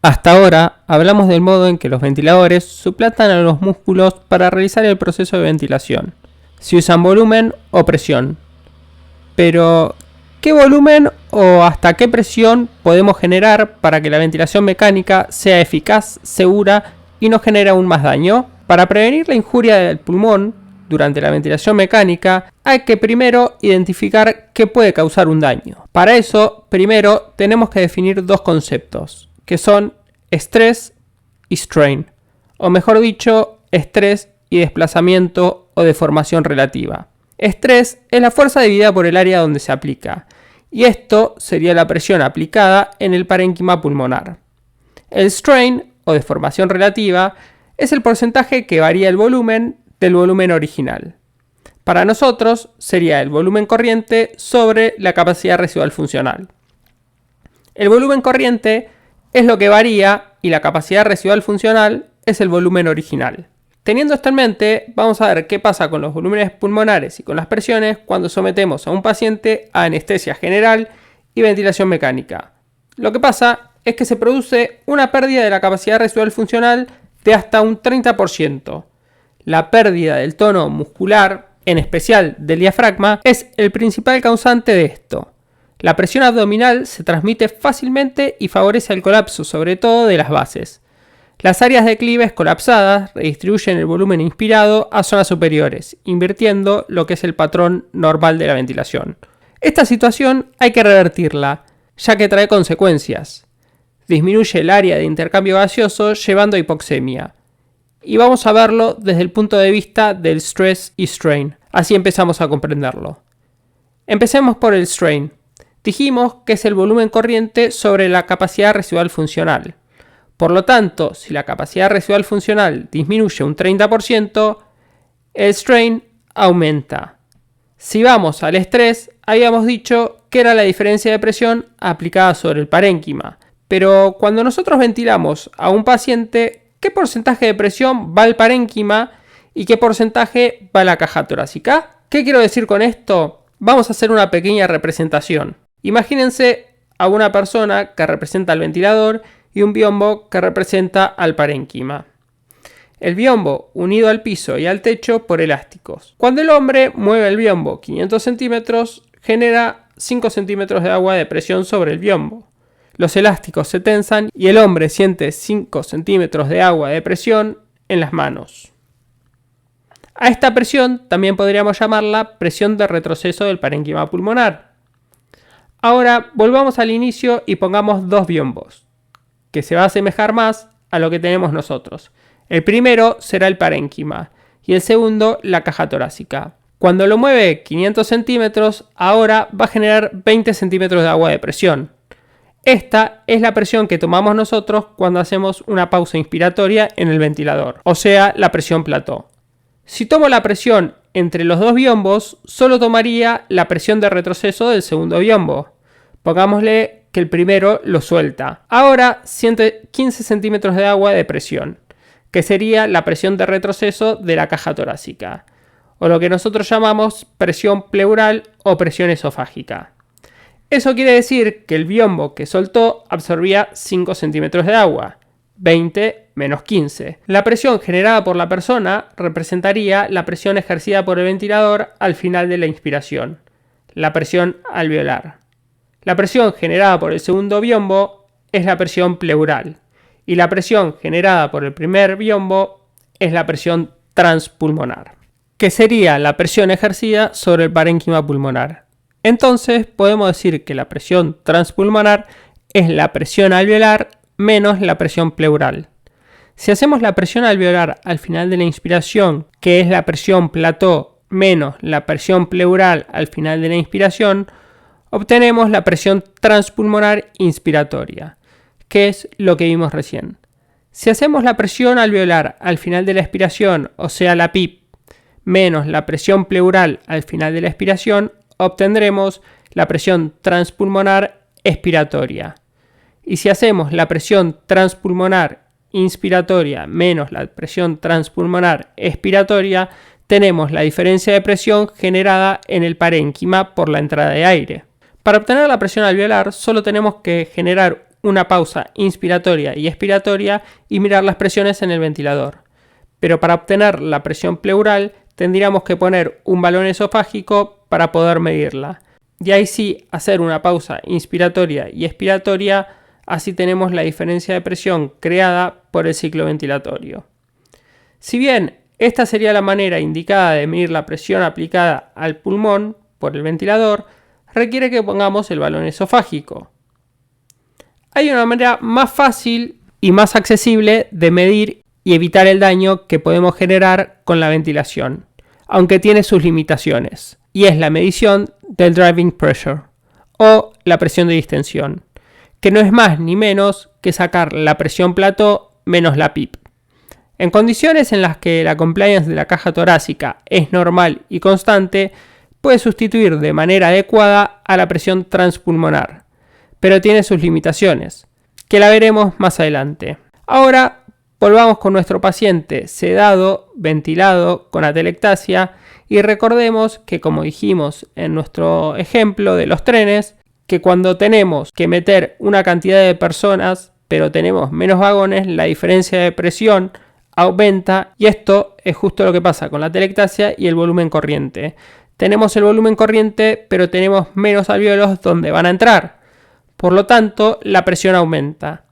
Hasta ahora hablamos del modo en que los ventiladores suplantan a los músculos para realizar el proceso de ventilación. Si usan volumen o presión. Pero, ¿qué volumen o hasta qué presión podemos generar para que la ventilación mecánica sea eficaz, segura y no genere aún más daño? Para prevenir la injuria del pulmón durante la ventilación mecánica, hay que primero identificar qué puede causar un daño. Para eso, primero tenemos que definir dos conceptos, que son estrés y strain, o mejor dicho, estrés y desplazamiento o deformación relativa. Estrés es la fuerza dividida por el área donde se aplica, y esto sería la presión aplicada en el parénquima pulmonar. El strain, o deformación relativa, es el porcentaje que varía el volumen del volumen original. Para nosotros sería el volumen corriente sobre la capacidad residual funcional. El volumen corriente es lo que varía y la capacidad residual funcional es el volumen original. Teniendo esto en mente, vamos a ver qué pasa con los volúmenes pulmonares y con las presiones cuando sometemos a un paciente a anestesia general y ventilación mecánica. Lo que pasa es que se produce una pérdida de la capacidad residual funcional de hasta un 30%. La pérdida del tono muscular, en especial del diafragma, es el principal causante de esto. La presión abdominal se transmite fácilmente y favorece el colapso, sobre todo de las bases. Las áreas declives colapsadas redistribuyen el volumen inspirado a zonas superiores, invirtiendo lo que es el patrón normal de la ventilación. Esta situación hay que revertirla, ya que trae consecuencias. Disminuye el área de intercambio gaseoso llevando a hipoxemia. Y vamos a verlo desde el punto de vista del stress y strain. Así empezamos a comprenderlo. Empecemos por el strain. Dijimos que es el volumen corriente sobre la capacidad residual funcional. Por lo tanto, si la capacidad residual funcional disminuye un 30%, el strain aumenta. Si vamos al estrés, habíamos dicho que era la diferencia de presión aplicada sobre el parénquima. Pero cuando nosotros ventilamos a un paciente, ¿qué porcentaje de presión va al parénquima y qué porcentaje va a la caja torácica? ¿Qué quiero decir con esto? Vamos a hacer una pequeña representación. Imagínense a una persona que representa al ventilador y un biombo que representa al parénquima. El biombo unido al piso y al techo por elásticos. Cuando el hombre mueve el biombo 500 centímetros, genera 5 centímetros de agua de presión sobre el biombo. Los elásticos se tensan y el hombre siente 5 centímetros de agua de presión en las manos. A esta presión también podríamos llamarla presión de retroceso del parénquima pulmonar. Ahora volvamos al inicio y pongamos dos biombos, que se va a asemejar más a lo que tenemos nosotros. El primero será el parénquima y el segundo la caja torácica. Cuando lo mueve 500 centímetros, ahora va a generar 20 centímetros de agua de presión. Esta es la presión que tomamos nosotros cuando hacemos una pausa inspiratoria en el ventilador, o sea, la presión plató. Si tomo la presión entre los dos biombos, solo tomaría la presión de retroceso del segundo biombo. Pongámosle que el primero lo suelta. Ahora siente 15 centímetros de agua de presión, que sería la presión de retroceso de la caja torácica, o lo que nosotros llamamos presión pleural o presión esofágica. Eso quiere decir que el biombo que soltó absorbía 5 centímetros de agua, 20 menos 15. La presión generada por la persona representaría la presión ejercida por el ventilador al final de la inspiración, la presión alveolar. La presión generada por el segundo biombo es la presión pleural y la presión generada por el primer biombo es la presión transpulmonar, que sería la presión ejercida sobre el parénquima pulmonar. Entonces podemos decir que la presión transpulmonar es la presión alveolar menos la presión pleural. Si hacemos la presión alveolar al final de la inspiración, que es la presión plató menos la presión pleural al final de la inspiración, obtenemos la presión transpulmonar inspiratoria, que es lo que vimos recién. Si hacemos la presión alveolar al final de la expiración, o sea la PIP, menos la presión pleural al final de la expiración, obtendremos la presión transpulmonar expiratoria. Y si hacemos la presión transpulmonar inspiratoria menos la presión transpulmonar expiratoria, tenemos la diferencia de presión generada en el parénquima por la entrada de aire. Para obtener la presión alveolar solo tenemos que generar una pausa inspiratoria y expiratoria y mirar las presiones en el ventilador. Pero para obtener la presión pleural tendríamos que poner un balón esofágico para poder medirla. Y ahí sí hacer una pausa inspiratoria y expiratoria, así tenemos la diferencia de presión creada por el ciclo ventilatorio. Si bien esta sería la manera indicada de medir la presión aplicada al pulmón por el ventilador, requiere que pongamos el balón esofágico. Hay una manera más fácil y más accesible de medir y evitar el daño que podemos generar con la ventilación, aunque tiene sus limitaciones, y es la medición del driving pressure, o la presión de distensión, que no es más ni menos que sacar la presión plató menos la PIP. En condiciones en las que la compliance de la caja torácica es normal y constante, puede sustituir de manera adecuada a la presión transpulmonar, pero tiene sus limitaciones, que la veremos más adelante. Ahora volvamos con nuestro paciente sedado, ventilado, con atelectasia, y recordemos que, como dijimos en nuestro ejemplo de los trenes, que cuando tenemos que meter una cantidad de personas, pero tenemos menos vagones, la diferencia de presión aumenta, y esto es justo lo que pasa con la atelectasia y el volumen corriente. Tenemos el volumen corriente, pero tenemos menos alvéolos donde van a entrar. Por lo tanto, la presión aumenta.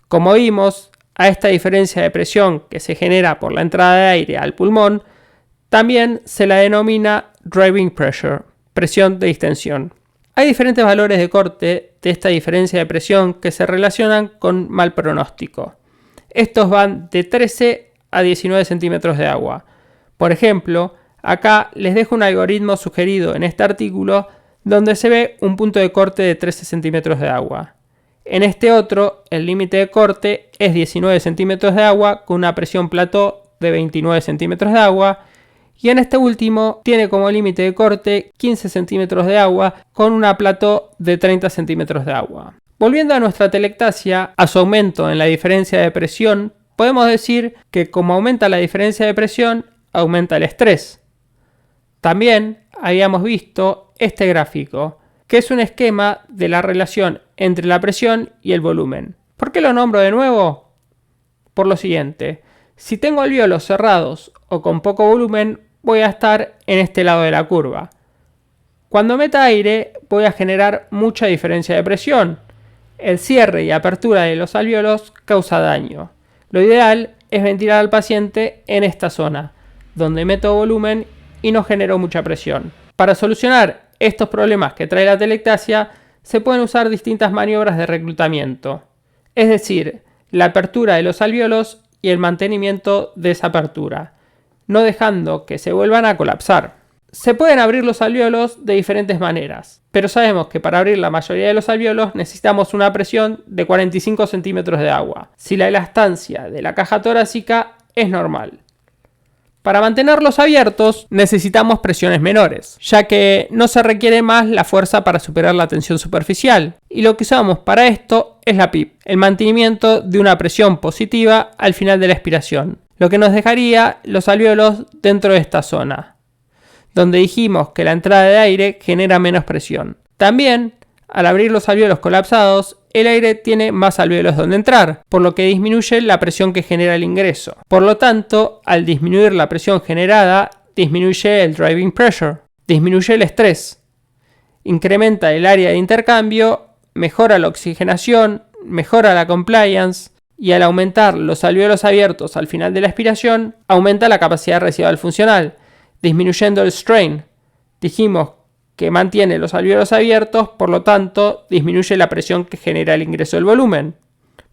Como vimos, a esta diferencia de presión que se genera por la entrada de aire al pulmón, también se la denomina driving pressure, presión de distensión. Hay diferentes valores de corte de esta diferencia de presión que se relacionan con mal pronóstico. Estos van de 13 a 19 centímetros de agua. Por ejemplo, acá les dejo un algoritmo sugerido en este artículo donde se ve un punto de corte de 13 centímetros de agua. En este otro, el límite de corte es 19 centímetros de agua con una presión plató de 29 centímetros de agua, y en este último tiene como límite de corte 15 centímetros de agua con una plató de 30 centímetros de agua. Volviendo a nuestra atelectasia, a su aumento en la diferencia de presión, podemos decir que como aumenta la diferencia de presión, aumenta el estrés. También habíamos visto este gráfico, que es un esquema de la relación entre la presión y el volumen. ¿Por qué lo nombro de nuevo? Por lo siguiente, si tengo alvéolos cerrados o con poco volumen, voy a estar en este lado de la curva. Cuando meta aire, voy a generar mucha diferencia de presión. El cierre y apertura de los alvéolos causa daño. Lo ideal es ventilar al paciente en esta zona, donde meto volumen y no genero mucha presión. Para solucionar estos problemas que trae la atelectasia, se pueden usar distintas maniobras de reclutamiento, es decir, la apertura de los alvéolos y el mantenimiento de esa apertura, no dejando que se vuelvan a colapsar. Se pueden abrir los alvéolos de diferentes maneras, pero sabemos que para abrir la mayoría de los alvéolos necesitamos una presión de 45 centímetros de agua, si la elastancia de la caja torácica es normal. Para mantenerlos abiertos necesitamos presiones menores, ya que no se requiere más la fuerza para superar la tensión superficial, y lo que usamos para esto es la PIP, el mantenimiento de una presión positiva al final de la expiración, lo que nos dejaría los alvéolos dentro de esta zona, donde dijimos que la entrada de aire genera menos presión. También, al abrir los alvéolos colapsados, el aire tiene más alvéolos donde entrar, por lo que disminuye la presión que genera el ingreso. Por lo tanto, al disminuir la presión generada, disminuye el driving pressure, disminuye el estrés, incrementa el área de intercambio, mejora la oxigenación, mejora la compliance, y al aumentar los alvéolos abiertos al final de la expiración, aumenta la capacidad residual funcional, disminuyendo el strain. Dijimos que mantiene los alvéolos abiertos, por lo tanto, disminuye la presión que genera el ingreso del volumen.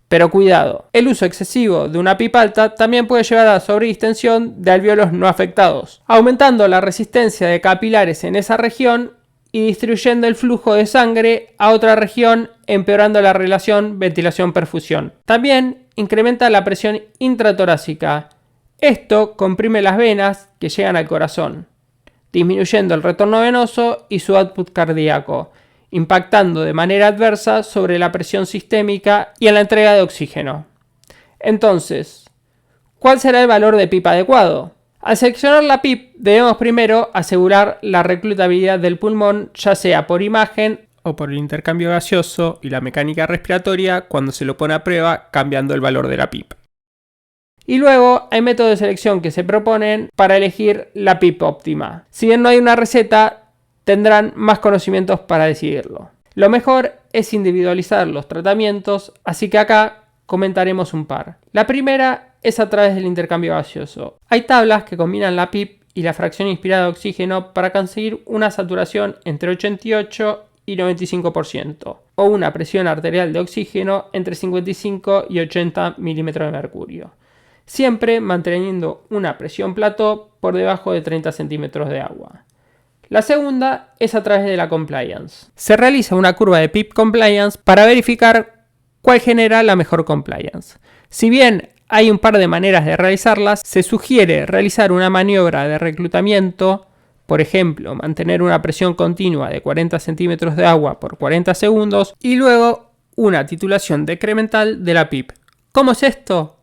Pero cuidado, el uso excesivo de una PIP alta también puede llevar a la sobredistensión de alvéolos no afectados, aumentando la resistencia de capilares en esa región y distribuyendo el flujo de sangre a otra región, empeorando la relación ventilación-perfusión. También incrementa la presión intratorácica. Esto comprime las venas que llegan al corazón, disminuyendo el retorno venoso y su output cardíaco, impactando de manera adversa sobre la presión sistémica y en la entrega de oxígeno. Entonces, ¿cuál será el valor de PIP adecuado? Al seleccionar la PIP debemos primero asegurar la reclutabilidad del pulmón, ya sea por imagen o por el intercambio gaseoso y la mecánica respiratoria cuando se lo pone a prueba cambiando el valor de la PIP. Y luego hay métodos de selección que se proponen para elegir la PIP óptima. Si bien no hay una receta, tendrán más conocimientos para decidirlo. Lo mejor es individualizar los tratamientos, así que acá comentaremos un par. La primera es a través del intercambio gaseoso. Hay tablas que combinan la PIP y la fracción inspirada de oxígeno para conseguir una saturación entre 88 y 95% o una presión arterial de oxígeno entre 55 y 80 milímetros de mercurio, siempre manteniendo una presión plató por debajo de 30 centímetros de agua. La segunda es a través de la compliance. Se realiza una curva de PIP compliance para verificar cuál genera la mejor compliance. Si bien hay un par de maneras de realizarlas, se sugiere realizar una maniobra de reclutamiento, por ejemplo, mantener una presión continua de 40 centímetros de agua por 40 segundos y luego una titulación decremental de la PIP. ¿Cómo es esto?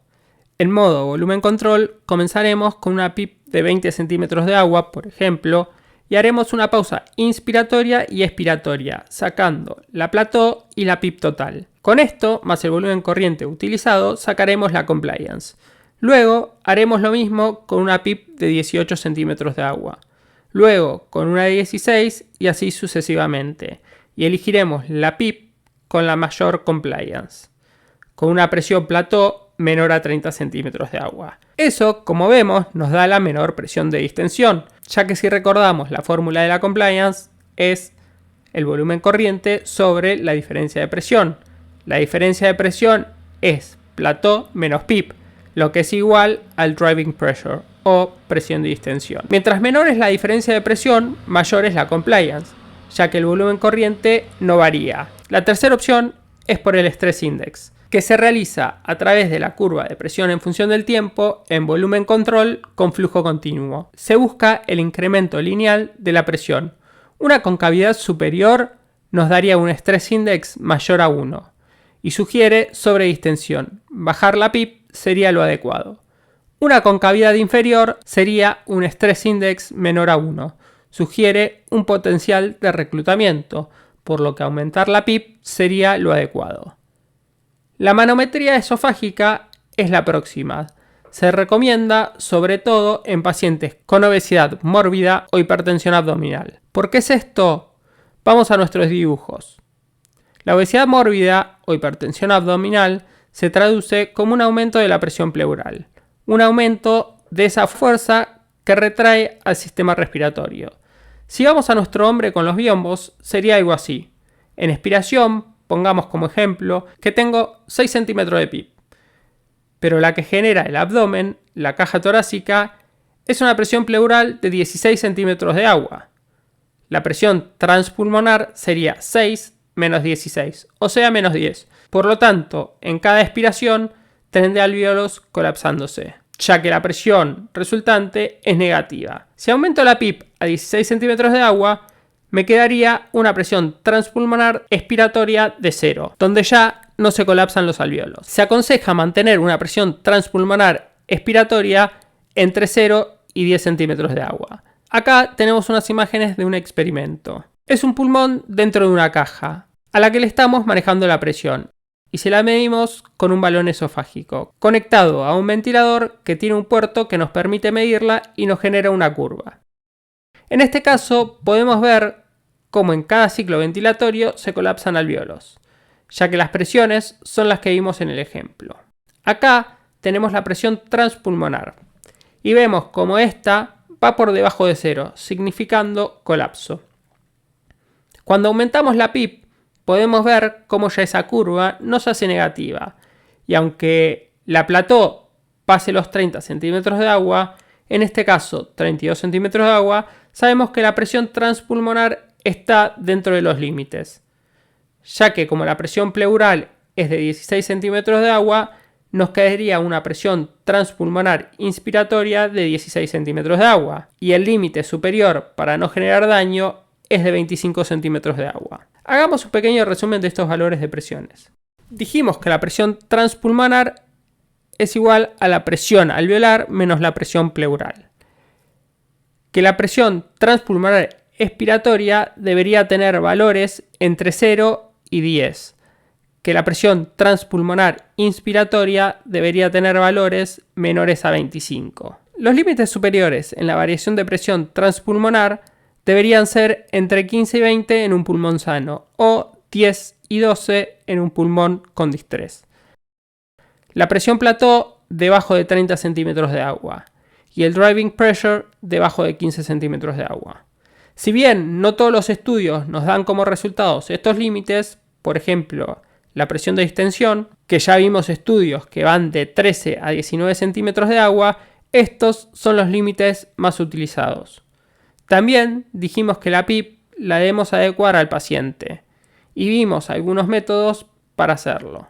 En modo volumen control comenzaremos con una PIP de 20 centímetros de agua, por ejemplo, y haremos una pausa inspiratoria y expiratoria, sacando la plató y la PIP total. Con esto, más el volumen corriente utilizado, sacaremos la compliance. Luego, haremos lo mismo con una PIP de 18 centímetros de agua. Luego, con una de 16 y así sucesivamente. Y elegiremos la PIP con la mayor compliance, con una presión plató menor a 30 centímetros de agua. Eso, como vemos, nos da la menor presión de distensión, ya que si recordamos la fórmula de la compliance es el volumen corriente sobre la diferencia de presión. La diferencia de presión es plató menos PIP, lo que es igual al driving pressure o presión de distensión. Mientras menor es la diferencia de presión, mayor es la compliance, ya que el volumen corriente no varía. La tercera opción es por el stress index, que se realiza a través de la curva de presión en función del tiempo en volumen control con flujo continuo. Se busca el incremento lineal de la presión. Una concavidad superior nos daría un stress index mayor a 1 y sugiere sobredistensión. Bajar la PIP sería lo adecuado. Una concavidad inferior sería un stress index menor a 1. Sugiere un potencial de reclutamiento, por lo que aumentar la PIP sería lo adecuado. La manometría esofágica es la próxima. Se recomienda sobre todo en pacientes con obesidad mórbida o hipertensión abdominal. ¿Por qué es esto? Vamos a nuestros dibujos. La obesidad mórbida o hipertensión abdominal se traduce como un aumento de la presión pleural, un aumento de esa fuerza que retrae al sistema respiratorio. Si vamos a nuestro hombre con los biombos, sería algo así. En expiración, pongamos como ejemplo que tengo 6 centímetros de PIP, pero la que genera el abdomen, la caja torácica, es una presión pleural de 16 centímetros de agua. La presión transpulmonar sería 6 menos 16, o sea menos 10. Por lo tanto, en cada expiración tendré alvéolos colapsándose, ya que la presión resultante es negativa. Si aumento la PIP a 16 centímetros de agua, me quedaría una presión transpulmonar expiratoria de 0, donde ya no se colapsan los alvéolos. Se aconseja mantener una presión transpulmonar expiratoria entre 0 y 10 centímetros de agua. Acá tenemos unas imágenes de un experimento. Es un pulmón dentro de una caja, a la que le estamos manejando la presión, y se la medimos con un balón esofágico, conectado a un ventilador que tiene un puerto que nos permite medirla y nos genera una curva. En este caso podemos ver cómo en cada ciclo ventilatorio se colapsan alvéolos, ya que las presiones son las que vimos en el ejemplo. Acá tenemos la presión transpulmonar y vemos cómo esta va por debajo de 0, significando colapso. Cuando aumentamos la PIP podemos ver cómo ya esa curva no se hace negativa y aunque la plató pase los 30 centímetros de agua, en este caso 32 centímetros de agua, sabemos que la presión transpulmonar está dentro de los límites, ya que como la presión pleural es de 16 centímetros de agua, nos quedaría una presión transpulmonar inspiratoria de 16 centímetros de agua, y el límite superior para no generar daño es de 25 centímetros de agua. Hagamos un pequeño resumen de estos valores de presiones. Dijimos que la presión transpulmonar es igual a la presión alveolar menos la presión pleural. que la presión transpulmonar expiratoria debería tener valores entre 0 y 10, que la presión transpulmonar inspiratoria debería tener valores menores a 25. Los límites superiores en la variación de presión transpulmonar deberían ser entre 15 y 20 en un pulmón sano o 10 y 12 en un pulmón con distrés. La presión plató debajo de 30 centímetros de agua y el driving pressure debajo de 15 centímetros de agua. Si bien no todos los estudios nos dan como resultados estos límites, por ejemplo, la presión de distensión, que ya vimos estudios que van de 13 a 19 centímetros de agua, estos son los límites más utilizados. También dijimos que la PIP la debemos adecuar al paciente y vimos algunos métodos para hacerlo.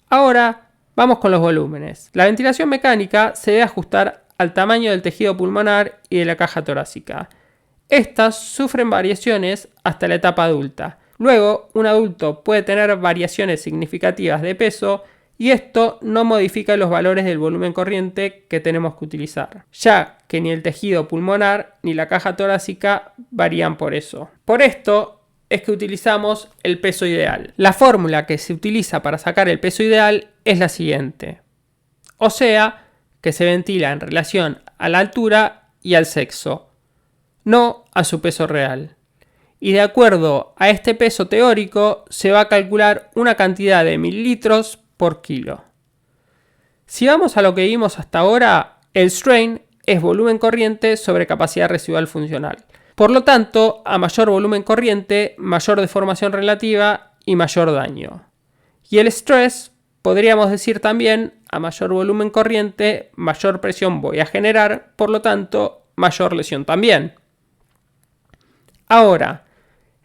Ahora vamos con los volúmenes. La ventilación mecánica se debe ajustar al tamaño del tejido pulmonar y de la caja torácica. Estas sufren variaciones hasta la etapa adulta. Luego, un adulto puede tener variaciones significativas de peso y esto no modifica los valores del volumen corriente que tenemos que utilizar, ya que ni el tejido pulmonar ni la caja torácica varían por eso. Por esto es que utilizamos el peso ideal. La fórmula que se utiliza para sacar el peso ideal es la siguiente. O sea, que se ventila en relación a la altura y al sexo, no a su peso real. Y de acuerdo a este peso teórico se va a calcular una cantidad de mililitros por kilo. Si vamos a lo que vimos hasta ahora, el strain es volumen corriente sobre capacidad residual funcional. Por lo tanto, a mayor volumen corriente, mayor deformación relativa y mayor daño. Y el stress, podríamos decir también, a mayor volumen corriente, mayor presión voy a generar, por lo tanto, mayor lesión también. Ahora,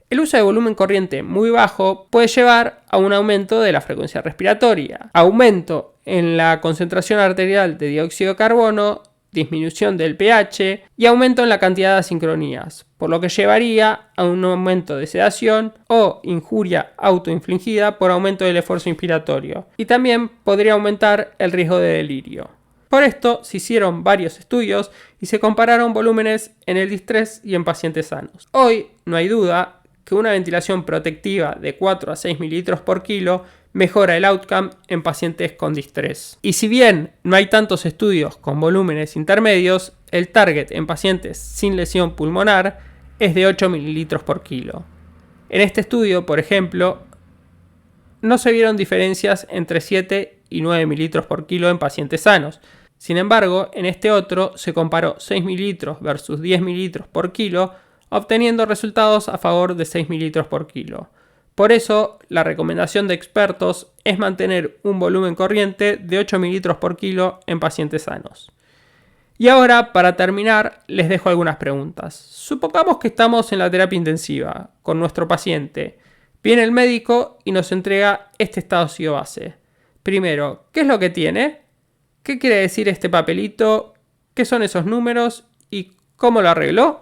el uso de volumen corriente muy bajo puede llevar a un aumento de la frecuencia respiratoria, aumento en la concentración arterial de dióxido de carbono, disminución del pH y aumento en la cantidad de asincronías, por lo que llevaría a un aumento de sedación o injuria autoinfligida por aumento del esfuerzo inspiratorio, y también podría aumentar el riesgo de delirio. Por esto se hicieron varios estudios y se compararon volúmenes en el distrés y en pacientes sanos. Hoy no hay duda que una ventilación protectiva de 4 a 6 mililitros por kilo mejora el outcome en pacientes con distrés. Y si bien no hay tantos estudios con volúmenes intermedios, el target en pacientes sin lesión pulmonar es de 8 mililitros por kilo. En este estudio, por ejemplo, no se vieron diferencias entre 7 y 9 mililitros por kilo en pacientes sanos. Sin embargo, en este otro se comparó 6 mililitros versus 10 mililitros por kilo, obteniendo resultados a favor de 6 mililitros por kilo. Por eso, la recomendación de expertos es mantener un volumen corriente de 8 mililitros por kilo en pacientes sanos. Y ahora, para terminar, les dejo algunas preguntas. Supongamos que estamos en la terapia intensiva con nuestro paciente. Viene el médico y nos entrega este estado ácido base. Primero, ¿qué es lo que tiene? ¿Qué quiere decir este papelito? ¿Qué son esos números? ¿Y cómo lo arregló?